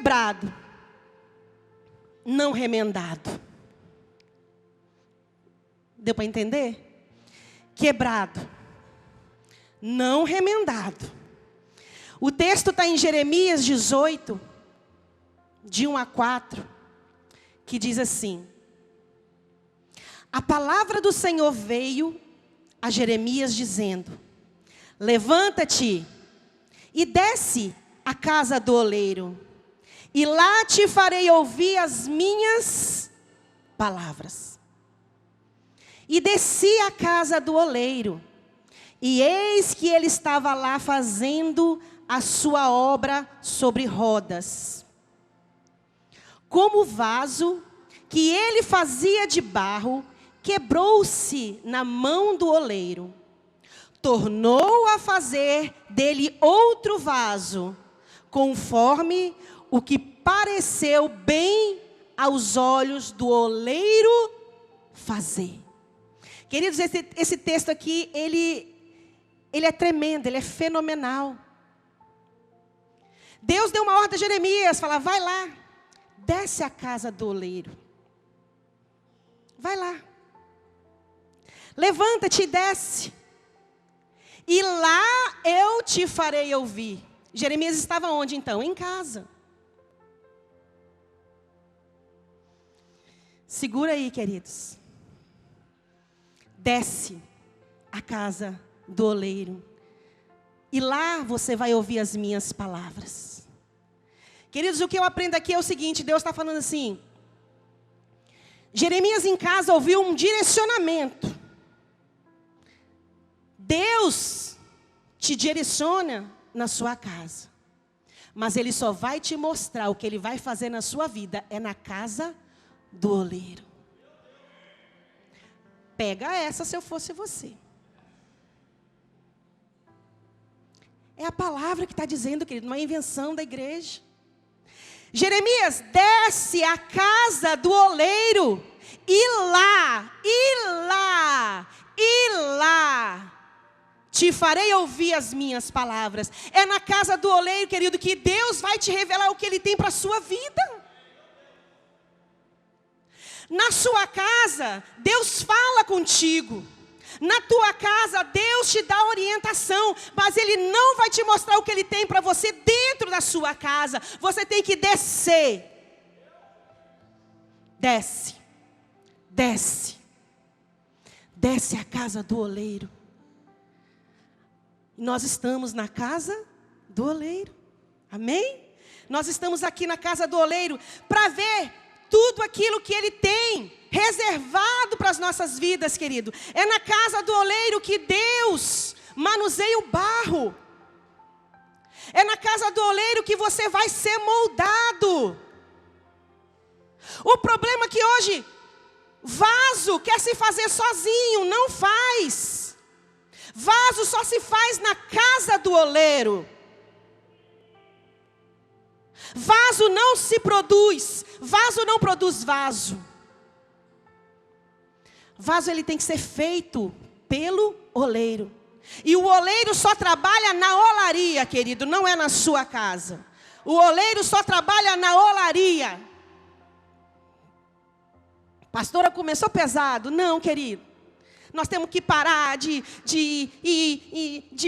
quebrado, não remendado. Deu para entender? Quebrado, não remendado. O texto está em Jeremias 18, de 1 a 4, que diz assim: a palavra do Senhor veio a Jeremias dizendo: levanta-te e desce à casa do oleiro, e lá te farei ouvir as minhas palavras. E desci à casa do oleiro, e eis que ele estava lá fazendo a sua obra sobre rodas. Como o vaso que ele fazia de barro, quebrou-se na mão do oleiro. Tornou a fazer dele outro vaso, conforme o que pareceu bem aos olhos do oleiro fazer. Queridos, esse texto aqui, ele é tremendo, ele é fenomenal. Deus deu uma ordem a Jeremias, fala: vai lá, desce à casa do oleiro. Vai lá. Levanta-te e desce. E lá eu te farei ouvir. Jeremias estava onde então? Em casa. Segura aí, queridos. Desce à casa do oleiro. E lá você vai ouvir as minhas palavras. Queridos, o que eu aprendo aqui é o seguinte: Deus está falando assim. Jeremias em casa ouviu um direcionamento. Deus te direciona na sua casa. Mas Ele só vai te mostrar o que Ele vai fazer na sua vida é na casa do oleiro. Pega essa se eu fosse você. É a palavra que está dizendo, querido, não é invenção da igreja. Jeremias, desce à casa do oleiro, e lá, te farei ouvir as minhas palavras. É na casa do oleiro, querido, que Deus vai te revelar o que Ele tem para a sua vida. Na sua casa, Deus fala contigo. Na tua casa, Deus te dá orientação. Mas Ele não vai te mostrar o que Ele tem para você dentro da sua casa. Você tem que descer. Desce. Desce. Desce à casa do oleiro. Nós estamos na casa do oleiro. Amém? Nós estamos aqui na casa do oleiro para ver tudo aquilo que Ele tem reservado para as nossas vidas, querido. É na casa do oleiro que Deus manuseia o barro. É na casa do oleiro que você vai ser moldado. O problema é que hoje, vaso quer se fazer sozinho, não faz. Vaso só se faz na casa do oleiro. Vaso não se produz. Vaso não produz vaso. Vaso ele tem que ser feito pelo oleiro. E o oleiro só trabalha na olaria, querido, não é na sua casa. O oleiro só trabalha na olaria. Pastora, começou pesado. Não, querido. Nós temos que parar de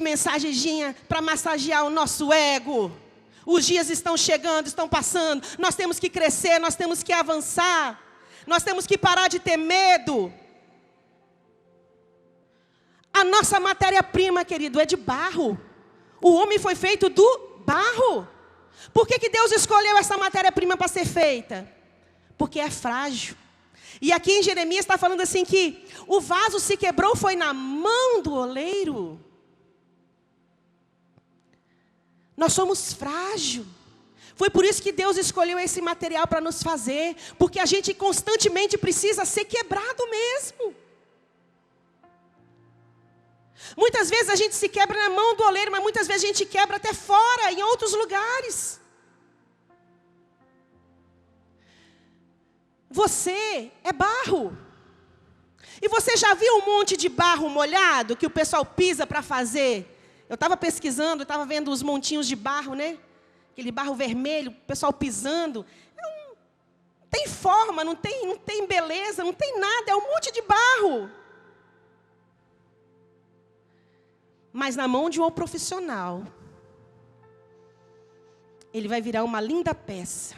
mensagenzinha para massagear o nosso ego. Os dias estão chegando, estão passando. Nós temos que crescer, nós temos que avançar. Nós temos que parar de ter medo. A nossa matéria-prima, querido, é de barro. O homem foi feito do barro. Por que Deus escolheu essa matéria-prima para ser feita? Porque é frágil. E aqui em Jeremias está falando assim que o vaso se quebrou foi na mão do oleiro. Nós somos frágeis. Foi por isso que Deus escolheu esse material para nos fazer. Porque a gente constantemente precisa ser quebrado mesmo. Muitas vezes a gente se quebra na mão do oleiro, mas muitas vezes a gente quebra até fora, em outros lugares. Você é barro. E você já viu um monte de barro molhado que o pessoal pisa para fazer? Eu estava pesquisando, estava vendo os montinhos de barro, né? aquele barro vermelho, o pessoal pisando. Não tem forma, não tem beleza, não tem nada, é um monte de barro. Mas na mão de um profissional, ele vai virar uma linda peça.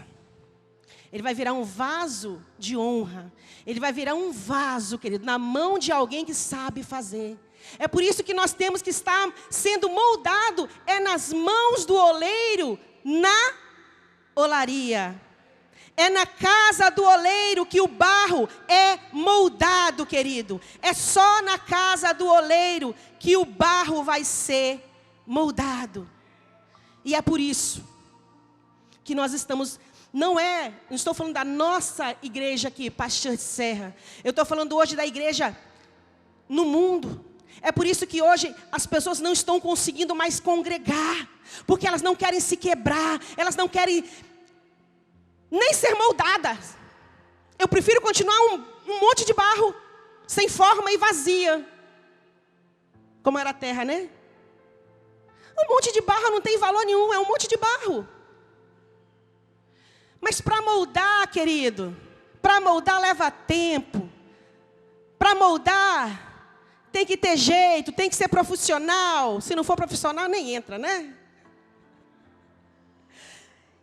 Ele vai virar um vaso de honra. Ele vai virar um vaso, querido, na mão de alguém que sabe fazer. É por isso que nós temos que estar sendo moldado, nas mãos do oleiro, na olaria. É na casa do oleiro que o barro é moldado, querido. É só na casa do oleiro que o barro vai ser moldado. E é por isso que nós estamos... Não estou falando da nossa igreja aqui, Pastor de Serra. Eu estou falando hoje da igreja no mundo. É por isso que hoje as pessoas não estão conseguindo mais congregar. Porque elas não querem se quebrar. Elas não querem nem ser moldadas. Eu prefiro continuar um monte de barro, sem forma e vazia. Como era a terra, né? Um monte de barro não tem valor nenhum, é um monte de barro. Mas para moldar, querido, para moldar leva tempo. Para moldar, tem que ter jeito, tem que ser profissional. Se não for profissional, nem entra, né?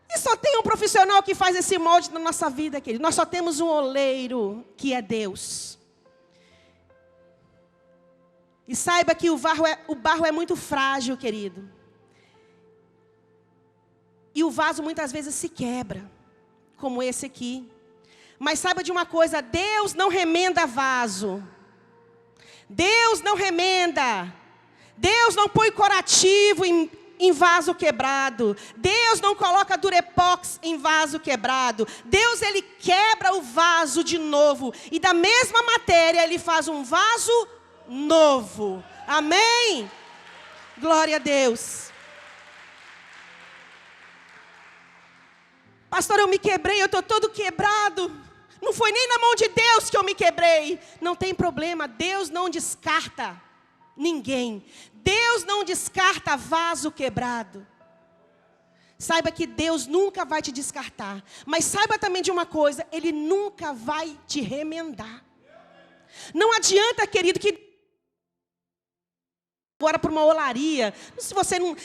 E só tem um profissional que faz esse molde na nossa vida, querido. Nós só temos um oleiro, que é Deus. E saiba que o barro é muito frágil, querido. E o vaso muitas vezes se quebra, como esse aqui. Mas saiba de uma coisa, Deus não remenda vaso. Deus não remenda. Deus não põe curativo em vaso quebrado. Deus não coloca durepox em vaso quebrado. Deus, Ele quebra o vaso de novo. E da mesma matéria, Ele faz um vaso novo. Amém? Glória a Deus. Pastor, eu me quebrei, eu estou todo quebrado. Não foi nem na mão de Deus que eu me quebrei. Não tem problema, Deus não descarta ninguém. Deus não descarta vaso quebrado. Saiba que Deus nunca vai te descartar. Mas saiba também de uma coisa, Ele nunca vai te remendar. Não adianta, querido, que agora para uma olaria. Se você não...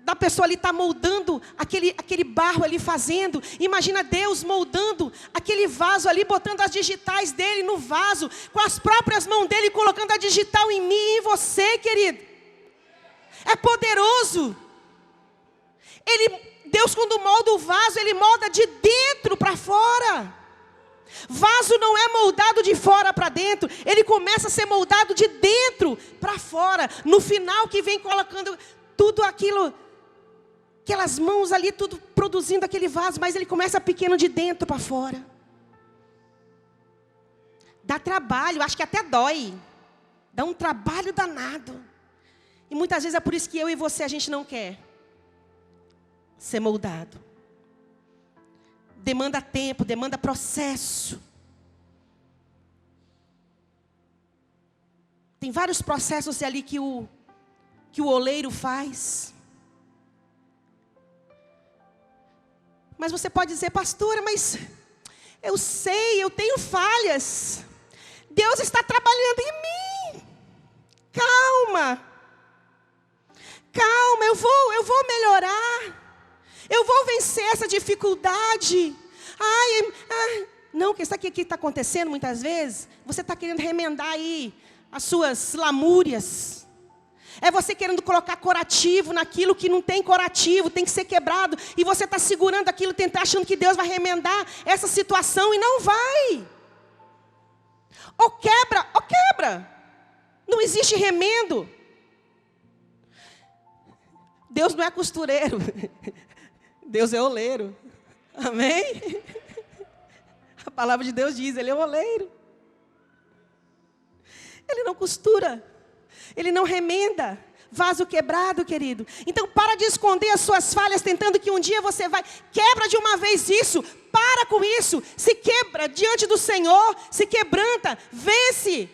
da pessoa ali está moldando aquele barro ali fazendo. Imagina Deus moldando aquele vaso ali, botando as digitais dele no vaso, com as próprias mãos dele, colocando a digital em mim e em você, querido. É poderoso. Deus, quando molda o vaso, Ele molda de dentro para fora. Vaso não é moldado de fora para dentro. Ele começa a ser moldado de dentro para fora. No final que vem colocando tudo aquilo, aquelas mãos ali, tudo produzindo aquele vaso. Mas ele começa pequeno de dentro para fora. Dá trabalho, acho que até dói. Dá um trabalho danado. E muitas vezes é por isso que eu e você, a gente não quer ser moldado. Demanda tempo, demanda processo. Tem vários processos ali que o oleiro faz. Mas você pode dizer, pastora, mas eu sei, eu tenho falhas. Deus está trabalhando em mim. Calma. Calma, eu vou melhorar. Eu vou vencer essa dificuldade. Não, que sabe o que está acontecendo muitas vezes? Você está querendo remendar aí as suas lamúrias. É você querendo colocar corativo naquilo que não tem corativo, tem que ser quebrado. E você está segurando aquilo, achando que Deus vai remendar essa situação e não vai. Ou quebra, ou quebra. Não existe remendo. Deus não é costureiro. Deus é oleiro. Amém? A palavra de Deus diz, Ele é oleiro. Ele não costura. Ele não remenda. Vaso quebrado, querido. Então para de esconder as suas falhas, tentando que um dia você vai. Quebra de uma vez isso. Para com isso. Se quebra diante do Senhor. Se quebranta. Vence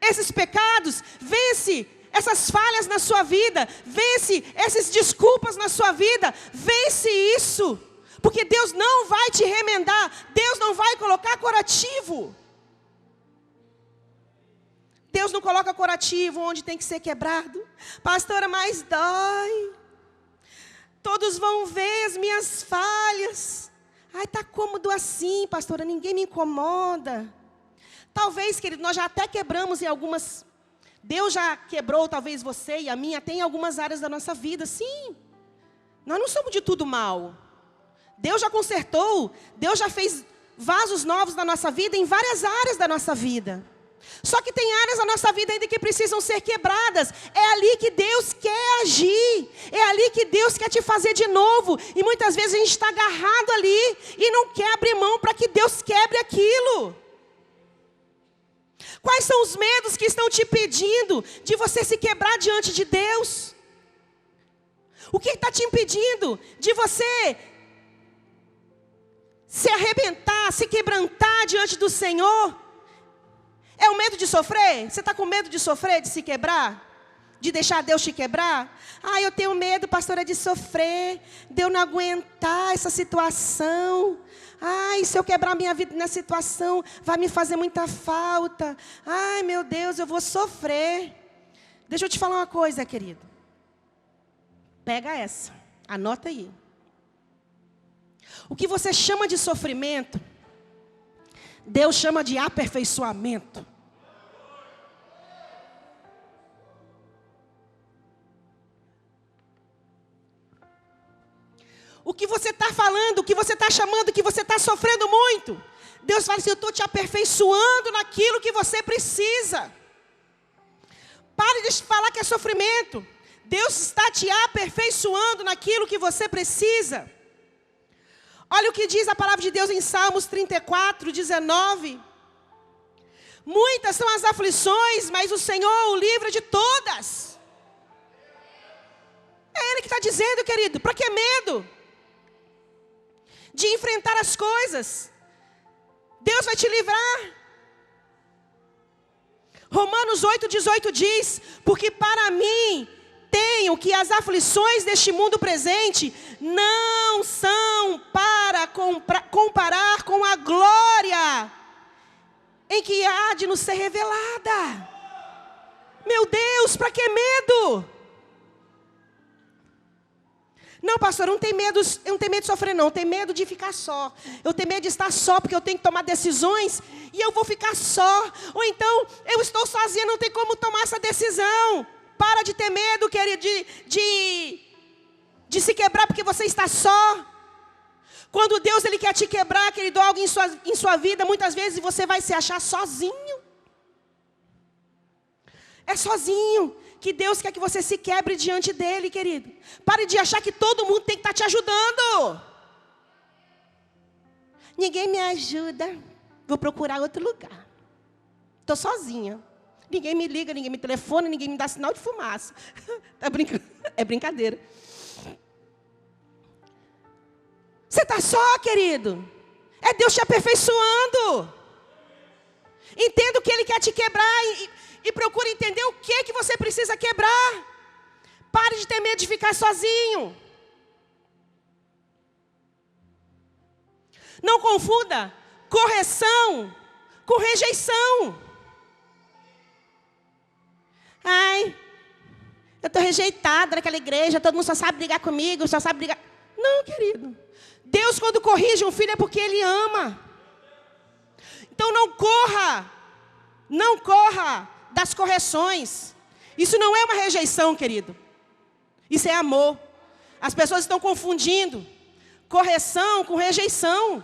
esses pecados. Vence essas falhas na sua vida, vence essas desculpas na sua vida, vence isso. Porque Deus não vai te remendar, Deus não vai colocar curativo. Deus não coloca curativo onde tem que ser quebrado. Pastora, mas dói. Todos vão ver as minhas falhas. Ai, tá cômodo assim, pastora, ninguém me incomoda. Talvez, querido, nós já até quebramos em algumas... Deus já quebrou, talvez você e a minha, até em algumas áreas da nossa vida, sim. Nós não somos de tudo mal. Deus já consertou, Deus já fez vasos novos na nossa vida, em várias áreas da nossa vida. Só que tem áreas da nossa vida ainda que precisam ser quebradas. É ali que Deus quer agir. É ali que Deus quer te fazer de novo. E muitas vezes a gente está agarrado ali e não quer abrir mão para que Deus quebre aquilo. Quais são os medos que estão te impedindo de você se quebrar diante de Deus? O que está te impedindo de você se arrebentar, se quebrantar diante do Senhor? É o medo de sofrer? Você está com medo de sofrer, de se quebrar? De deixar Deus te quebrar? Ah, eu tenho medo, pastora, de sofrer, de eu não aguentar essa situação. Ai, se eu quebrar minha vida nessa situação, vai me fazer muita falta. Ai, meu Deus, eu vou sofrer. Deixa eu te falar uma coisa, querido. Pega essa, anota aí. O que você chama de sofrimento, Deus chama de aperfeiçoamento. O que você está falando, o que você está chamando, o que você está sofrendo muito, Deus fala assim, eu estou te aperfeiçoando naquilo que você precisa. Pare de falar que é sofrimento. Deus está te aperfeiçoando naquilo que você precisa. Olha o que diz a palavra de Deus em Salmos 34, 19. Muitas são as aflições, mas o Senhor o livra de todas. É Ele que está dizendo, querido, para que medo? De enfrentar as coisas. Deus vai te livrar. Romanos 8, 18 diz, porque para mim tenho que as aflições deste mundo presente não são para comparar com a glória em que há de nos ser revelada. Meu Deus, para que medo? Não, pastor, eu não tenho medo de sofrer, não. Eu tenho medo de ficar só. Eu tenho medo de estar só, porque eu tenho que tomar decisões e eu vou ficar só. Ou então, eu estou sozinha, não tem como tomar essa decisão. Para de ter medo, querido, de se quebrar porque você está só. Quando Deus Ele quer te quebrar, querido, algo em sua vida, muitas vezes você vai se achar sozinho. É sozinho que Deus quer que você se quebre diante dEle, querido. Pare de achar que todo mundo tem que estar te ajudando. Ninguém me ajuda, vou procurar outro lugar. Estou sozinha. Ninguém me liga, ninguém me telefona, ninguém me dá sinal de fumaça. É brincadeira. Você está só, querido. É Deus te aperfeiçoando. Entenda o que Ele quer te quebrar e procure entender o que você precisa quebrar. Pare de ter medo de ficar sozinho. Não confunda correção com rejeição. Ai, eu estou rejeitada naquela igreja, todo mundo só sabe brigar comigo, só sabe brigar. Não, querido. Deus, quando corrige um filho, é porque Ele ama. Então não corra das correções. Isso não é uma rejeição, querido. Isso é amor. As pessoas estão confundindo correção com rejeição.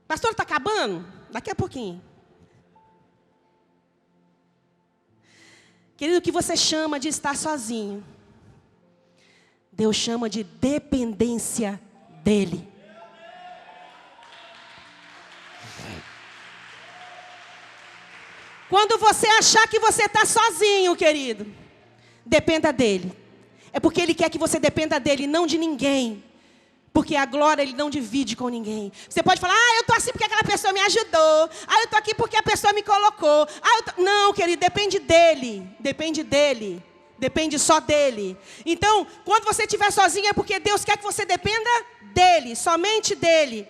Pastor, está acabando? Daqui a pouquinho. Querido, o que você chama de estar sozinho, Deus chama de dependência dEle. Quando você achar que você está sozinho, querido, dependa dEle. É porque Ele quer que você dependa dEle, não de ninguém. Porque a glória Ele não divide com ninguém. Você pode falar, eu estou assim porque aquela pessoa me ajudou. Eu estou aqui porque a pessoa me colocou. Não, querido, depende dEle. Depende dEle. Depende só dEle. Então, quando você estiver sozinho, é porque Deus quer que você dependa dEle. Somente dEle.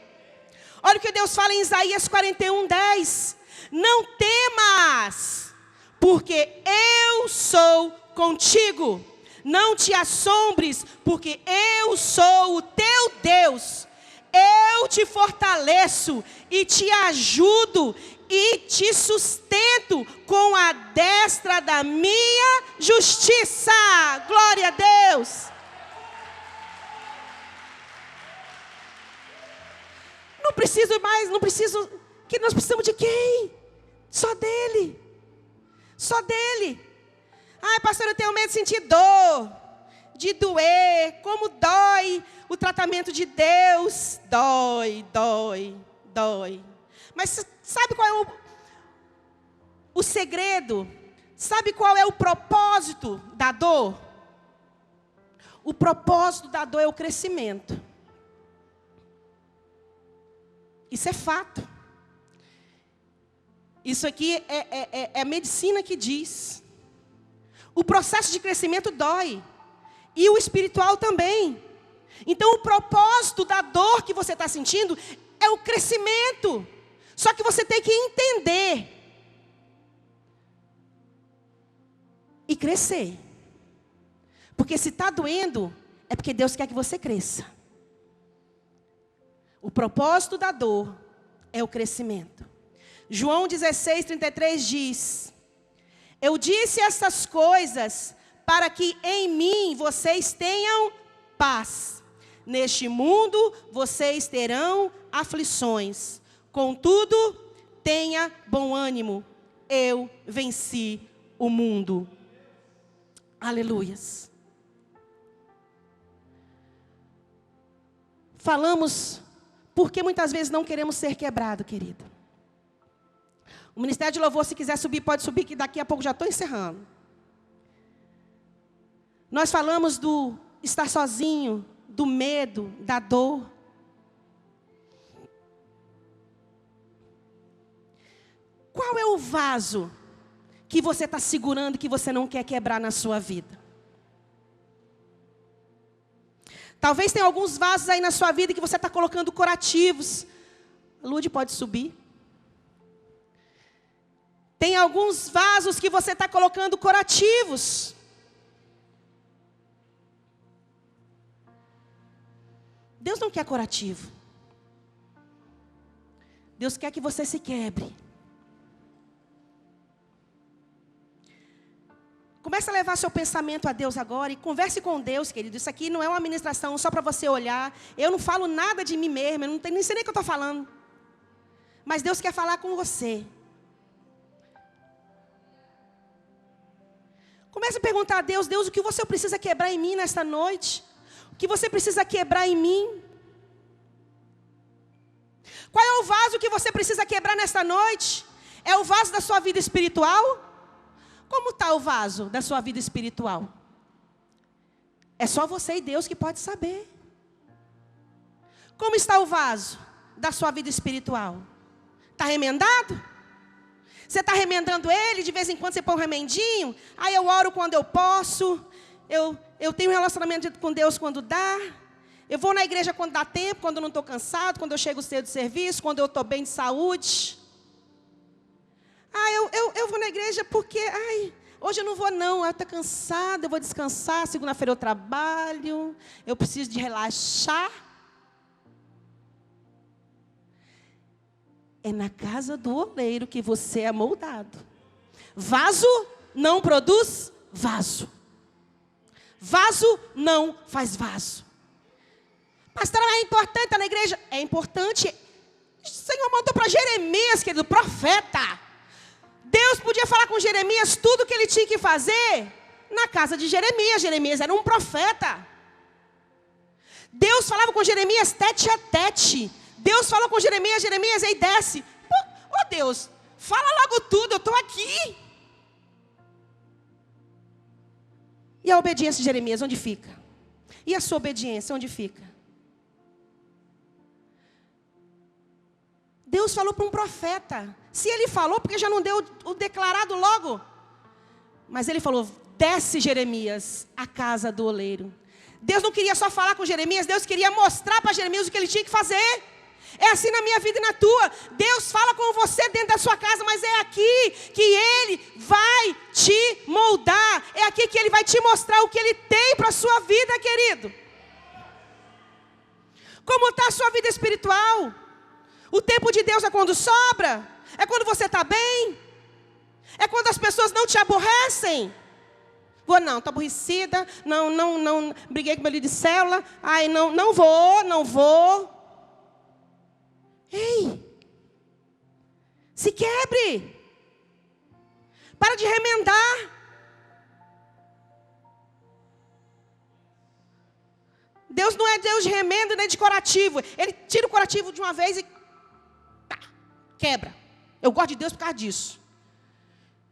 Olha o que Deus fala em Isaías 41:10. Não temas, porque eu sou contigo. Não te assombres, porque eu sou o teu Deus. Eu te fortaleço e te ajudo e te sustento com a destra da minha justiça. Glória a Deus. Não preciso mais, que nós precisamos de quem? Só dele. Só dele. Pastor, eu tenho medo de sentir dor, de doer. Como dói o tratamento de Deus? Dói. Mas sabe qual é o segredo? Sabe qual é o propósito da dor? O propósito da dor é o crescimento. Isso é fato. Isso aqui é a medicina que diz. O processo de crescimento dói. E o espiritual também. Então o propósito da dor que você está sentindo é o crescimento. Só que você tem que entender. E crescer. Porque se está doendo, é porque Deus quer que você cresça. O propósito da dor é o crescimento. João 16:33 diz: eu disse essas coisas para que em mim vocês tenham paz. Neste mundo vocês terão aflições. Contudo, tenha bom ânimo. Eu venci o mundo. Aleluias. Falamos porque muitas vezes não queremos ser quebrado, querido. O Ministério de Louvor, se quiser subir, pode subir, que daqui a pouco já estou encerrando. Nós falamos do estar sozinho, do medo, da dor. Qual é o vaso que você está segurando, que você não quer quebrar na sua vida? Talvez tenha alguns vasos aí na sua vida que você está colocando curativos. Lude, pode subir. Tem alguns vasos que você está colocando curativos. Deus não quer curativo. Deus quer que você se quebre. Comece a levar seu pensamento a Deus agora e converse com Deus, querido. Isso aqui não é uma ministração só para você olhar. Eu não falo nada de mim mesma, eu nem sei nem o que eu estou falando. Mas Deus quer falar com você. Comece a perguntar a Deus, Deus, o que você precisa quebrar em mim nesta noite? O que você precisa quebrar em mim? Qual é o vaso que você precisa quebrar nesta noite? É o vaso da sua vida espiritual? Como está o vaso da sua vida espiritual? É só você e Deus que pode saber. Como está o vaso da sua vida espiritual? Está remendado? Você está remendando ele, de vez em quando você põe um remendinho. Aí eu oro quando eu posso. Eu tenho um relacionamento com Deus quando dá. Eu vou na igreja quando dá tempo, quando eu não estou cansado, quando eu chego cedo de serviço, quando eu estou bem de saúde. Eu vou na igreja porque, hoje eu não vou não, eu estou cansada, eu vou descansar, segunda-feira eu trabalho, eu preciso de relaxar. É na casa do oleiro que você é moldado. Vaso não produz vaso. Vaso não faz vaso. Pastor, é importante estar na igreja? É importante. O Senhor mandou para Jeremias, querido, profeta. Deus podia falar com Jeremias tudo o que ele tinha que fazer na casa de Jeremias. Jeremias era um profeta. Deus falava com Jeremias tete a tete. Deus falou com Jeremias, Jeremias, aí desce. Deus, fala logo tudo, eu estou aqui. E a obediência de Jeremias, onde fica? E a sua obediência, onde fica? Deus falou para um profeta. Se ele falou, porque já não deu o declarado logo. Mas ele falou, desce Jeremias à casa do oleiro. Deus não queria só falar com Jeremias, Deus queria mostrar para Jeremias o que ele tinha que fazer. É assim na minha vida e na tua. Deus fala com você dentro da sua casa, mas é aqui que Ele vai te moldar. É aqui que Ele vai te mostrar o que Ele tem para a sua vida, querido. Como está a sua vida espiritual? O tempo de Deus é quando sobra? É quando você está bem? É quando as pessoas não te aborrecem? Não, estou aborrecida, não, briguei com meu líder de célula, ai, não vou. Ei, se quebre, para de remendar. Deus não é Deus de remendo nem de curativo. Ele tira o curativo de uma vez e tá, quebra. Eu gosto de Deus por causa disso.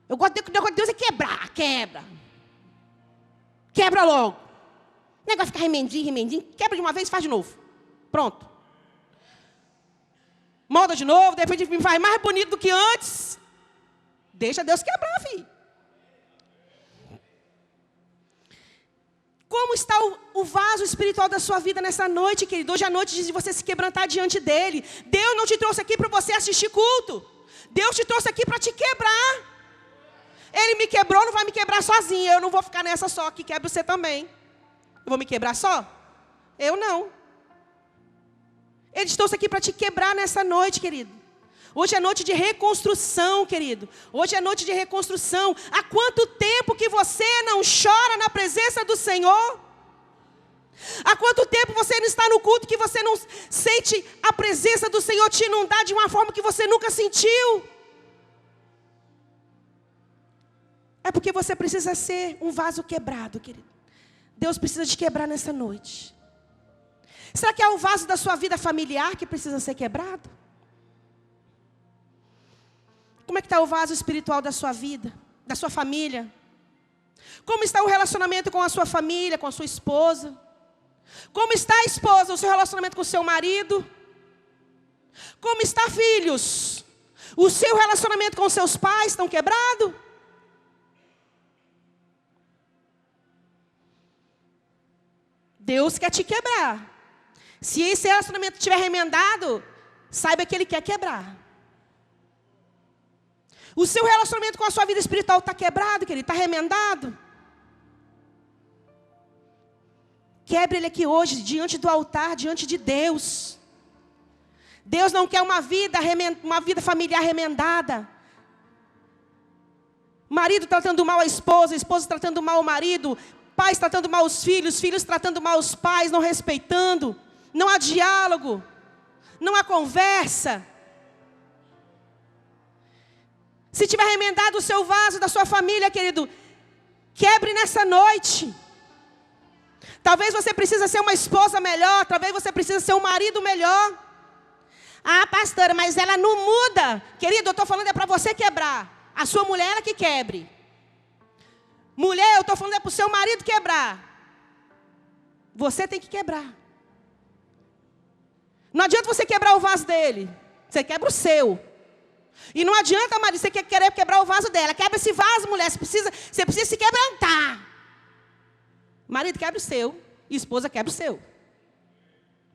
Eu gosto de Deus é quebrar, quebra logo. O negócio fica remendinho, quebra de uma vez e faz de novo. Pronto. Molda de novo, de repente me faz mais bonito do que antes. Deixa Deus quebrar, filho. Como está o vaso espiritual da sua vida nessa noite, querido? Hoje à noite diz de você se quebrantar diante dEle. Deus não te trouxe aqui para você assistir culto. Deus te trouxe aqui para te quebrar. Ele me quebrou, não vai me quebrar sozinho. Eu não vou ficar nessa só, que quebra você também. Eu vou me quebrar só? Eu não. Ele te trouxe aqui para te quebrar nessa noite, querido. Hoje é noite de reconstrução, querido. Hoje é noite de reconstrução. Há quanto tempo que você não chora na presença do Senhor? Há quanto tempo você não está no culto que você não sente a presença do Senhor te inundar de uma forma que você nunca sentiu? É porque você precisa ser um vaso quebrado, querido. Deus precisa te quebrar nessa noite. Será que é o vaso da sua vida familiar que precisa ser quebrado? Como é que está o vaso espiritual da sua vida, da sua família? Como está o relacionamento com a sua família, com a sua esposa? Como está, esposa, o seu relacionamento com o seu marido? Como está, filhos? O seu relacionamento com os seus pais estão quebrado? Deus quer te quebrar. Se esse relacionamento estiver remendado, saiba que Ele quer quebrar. O seu relacionamento com a sua vida espiritual está quebrado, querido? Está remendado? Quebre ele aqui hoje, diante do altar, diante de Deus. Deus não quer uma vida familiar remendada. Marido tratando mal a esposa tratando mal o marido, pais tratando mal os filhos, filhos tratando mal os pais, não respeitando. Não há diálogo, não há conversa. Se tiver remendado o seu vaso da sua família, querido, quebre nessa noite. Talvez você precise ser uma esposa melhor, talvez você precise ser um marido melhor. Ah, pastora, mas ela não muda. Querido, eu estou falando é para você quebrar. A sua mulher, ela que quebre. Mulher, eu estou falando é para o seu marido quebrar. Você tem que quebrar. Não adianta você quebrar o vaso dele. Você quebra o seu. E não adianta, marido, você querer quebrar o vaso dela. Quebra esse vaso, mulher. Você precisa se quebrantar. Marido, quebra o seu. E esposa, quebra o seu.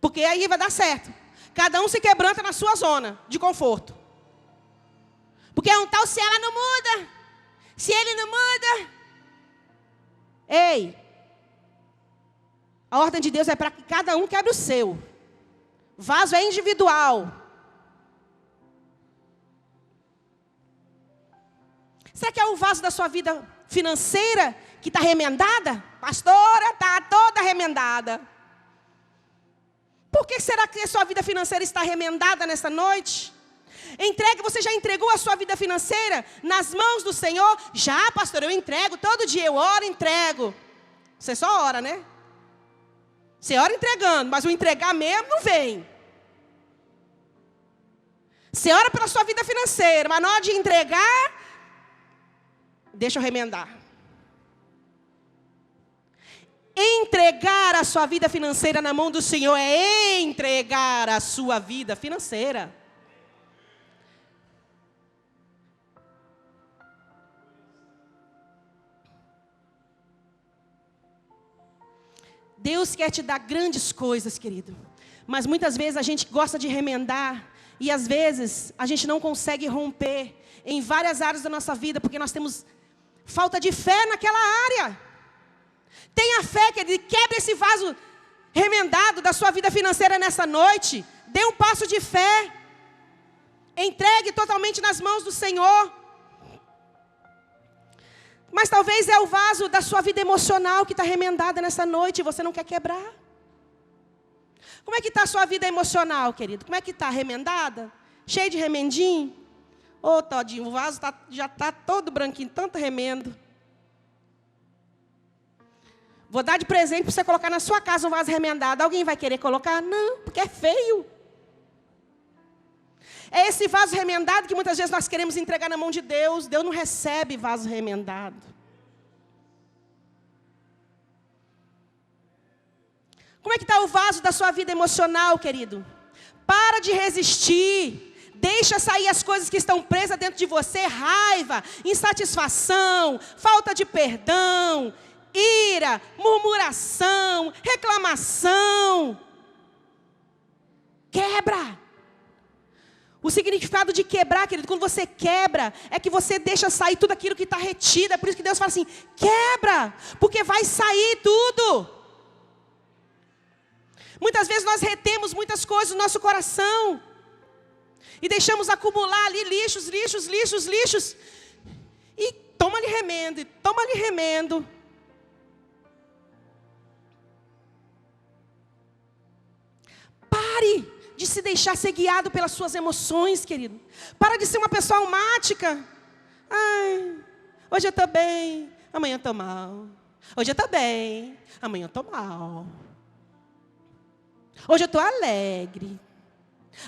Porque aí vai dar certo. Cada um se quebranta na sua zona de conforto. Porque é um tal se ela não muda. Se ele não muda. Ei. A ordem de Deus é para que cada um quebre o seu. Vaso é individual. Será que é o vaso da sua vida financeira que está remendada? Pastora, está toda remendada. Por que será que a sua vida financeira está remendada nessa noite? Você já entregou a sua vida financeira nas mãos do Senhor? Já, pastor, eu entrego todo dia, eu oro e entrego. Você só ora, né? Você ora entregando, mas o entregar mesmo não vem. Você ora pela sua vida financeira, mas na hora de entregar, deixa eu remendar. Entregar a sua vida financeira na mão do Senhor é entregar a sua vida financeira. Deus quer te dar grandes coisas, querido. Mas muitas vezes a gente gosta de remendar. E às vezes a gente não consegue romper em várias áreas da nossa vida. Porque nós temos falta de fé naquela área. Tenha fé, querido. Quebre esse vaso remendado da sua vida financeira nessa noite. Dê um passo de fé. Entregue totalmente nas mãos do Senhor. Mas talvez é o vaso da sua vida emocional que está remendada nessa noite e você não quer quebrar. Como é que está a sua vida emocional, querido? Como é que está? Remendada? Cheio de remendinho? Ô, todinho, o vaso já está todo branquinho, tanto remendo. Vou dar de presente para você colocar na sua casa um vaso remendado. Alguém vai querer colocar? Não, porque é feio. É esse vaso remendado que muitas vezes nós queremos entregar na mão de Deus. Deus não recebe vaso remendado. Como é que está o vaso da sua vida emocional, querido? Para de resistir. Deixa sair as coisas que estão presas dentro de você. Raiva, insatisfação, falta de perdão, ira, murmuração, reclamação. Quebra. O significado de quebrar, querido, quando você quebra, é que você deixa sair tudo aquilo que está retido. É por isso que Deus fala assim, quebra, porque vai sair tudo. Muitas vezes nós retemos muitas coisas no nosso coração. E deixamos acumular ali lixos. E toma-lhe remendo. Pare de se deixar ser guiado pelas suas emoções, querido. Para de ser uma pessoa almática. Ai, hoje eu estou bem, amanhã eu estou mal. Hoje eu estou bem, amanhã eu estou mal. Hoje eu estou alegre.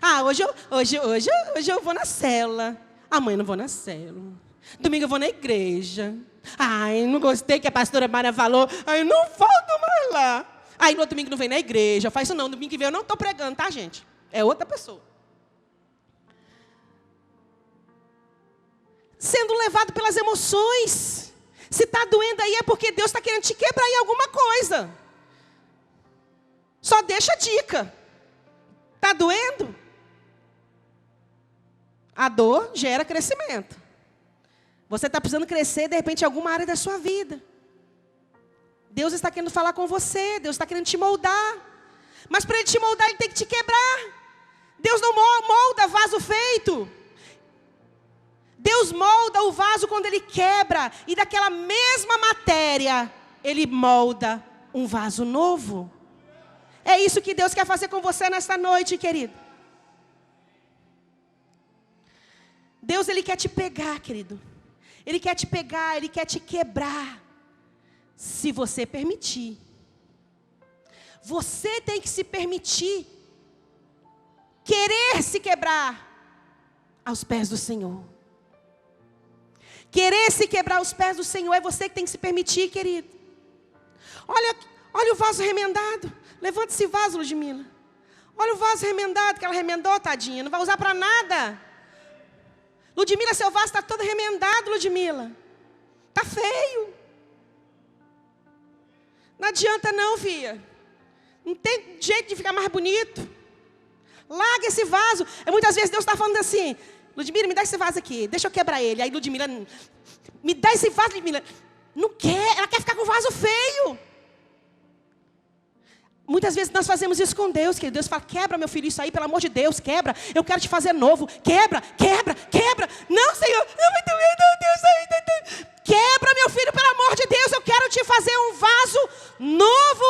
Ah, hoje eu vou na célula. Amanhã eu não vou na célula. Domingo eu vou na igreja. Ai, não gostei que a pastora Mara falou. Ai, eu não volto mais lá. Aí no outro domingo não vem na igreja. Faz isso não, domingo que vem eu não estou pregando, tá, gente? É outra pessoa. Sendo levado pelas emoções. Se está doendo aí é porque Deus está querendo te quebrar em alguma coisa. Só deixa a dica. Está doendo? A dor gera crescimento. Você está precisando crescer, de repente, em alguma área da sua vida. Deus está querendo falar com você. Deus está querendo te moldar. Mas para Ele te moldar, Ele tem que te quebrar. Deus não molda vaso feito. Deus molda o vaso quando Ele quebra. E daquela mesma matéria, Ele molda um vaso novo. É isso que Deus quer fazer com você nesta noite, querido. Deus, Ele quer te pegar, querido. Ele quer te pegar, Ele quer te quebrar. Se você permitir. Você tem que se permitir querer se quebrar aos pés do Senhor. Querer se quebrar aos pés do Senhor é você que tem que se permitir, querido. Olha o vaso remendado. Levanta esse vaso, Ludmila. Olha o vaso remendado que ela remendou, tadinha. Não vai usar para nada. Ludmila, seu vaso está todo remendado, Ludmila. Está feio. Não adianta não, filha. Não tem jeito de ficar mais bonito. Larga esse vaso. Muitas vezes Deus está falando assim, Ludmila, me dá esse vaso aqui. Deixa eu quebrar ele. Aí Ludmila, me dá esse vaso, Ludmila. Não quer, ela quer ficar com o vaso feio. Muitas vezes nós fazemos isso com Deus, que Deus fala, quebra meu filho isso aí, pelo amor de Deus, quebra. Eu quero te fazer novo. Quebra. Não, Senhor, não vai doer, não, Deus. Quebra meu filho, pelo amor de Deus, eu quero te fazer um vaso novo.